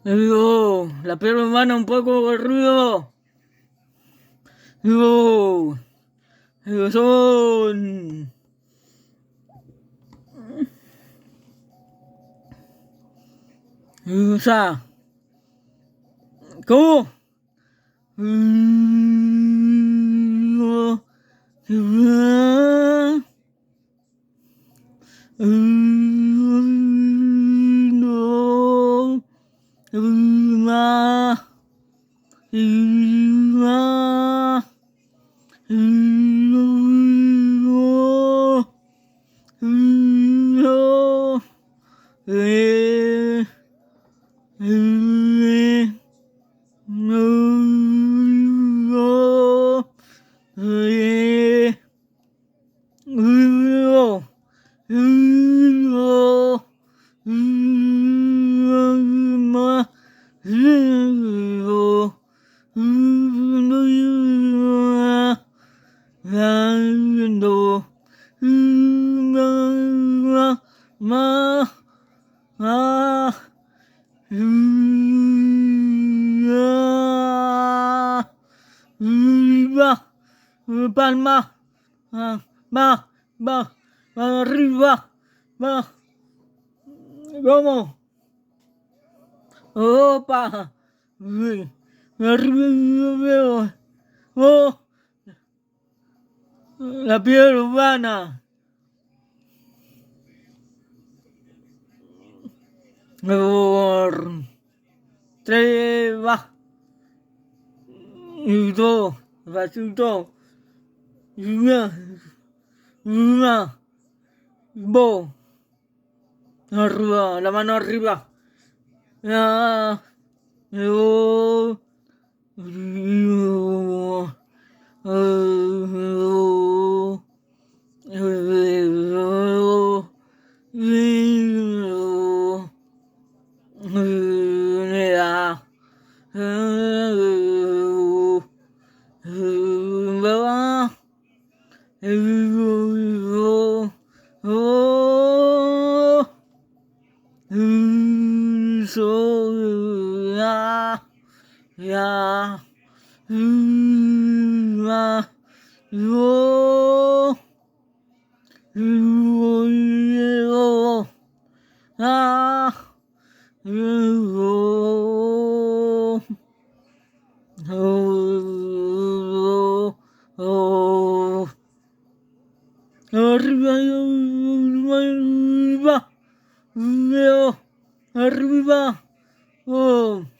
Digo, la piedra urbana un poco de ruido. Digo, son. O sea, ¿cómo? Palma, va, arriba, va, vamos, opa, arriba, oh, la piedra urbana, por tres, va, y todo, vasito, una, bo, arriba, la mano arriba, yo, arriba, arriba, oh.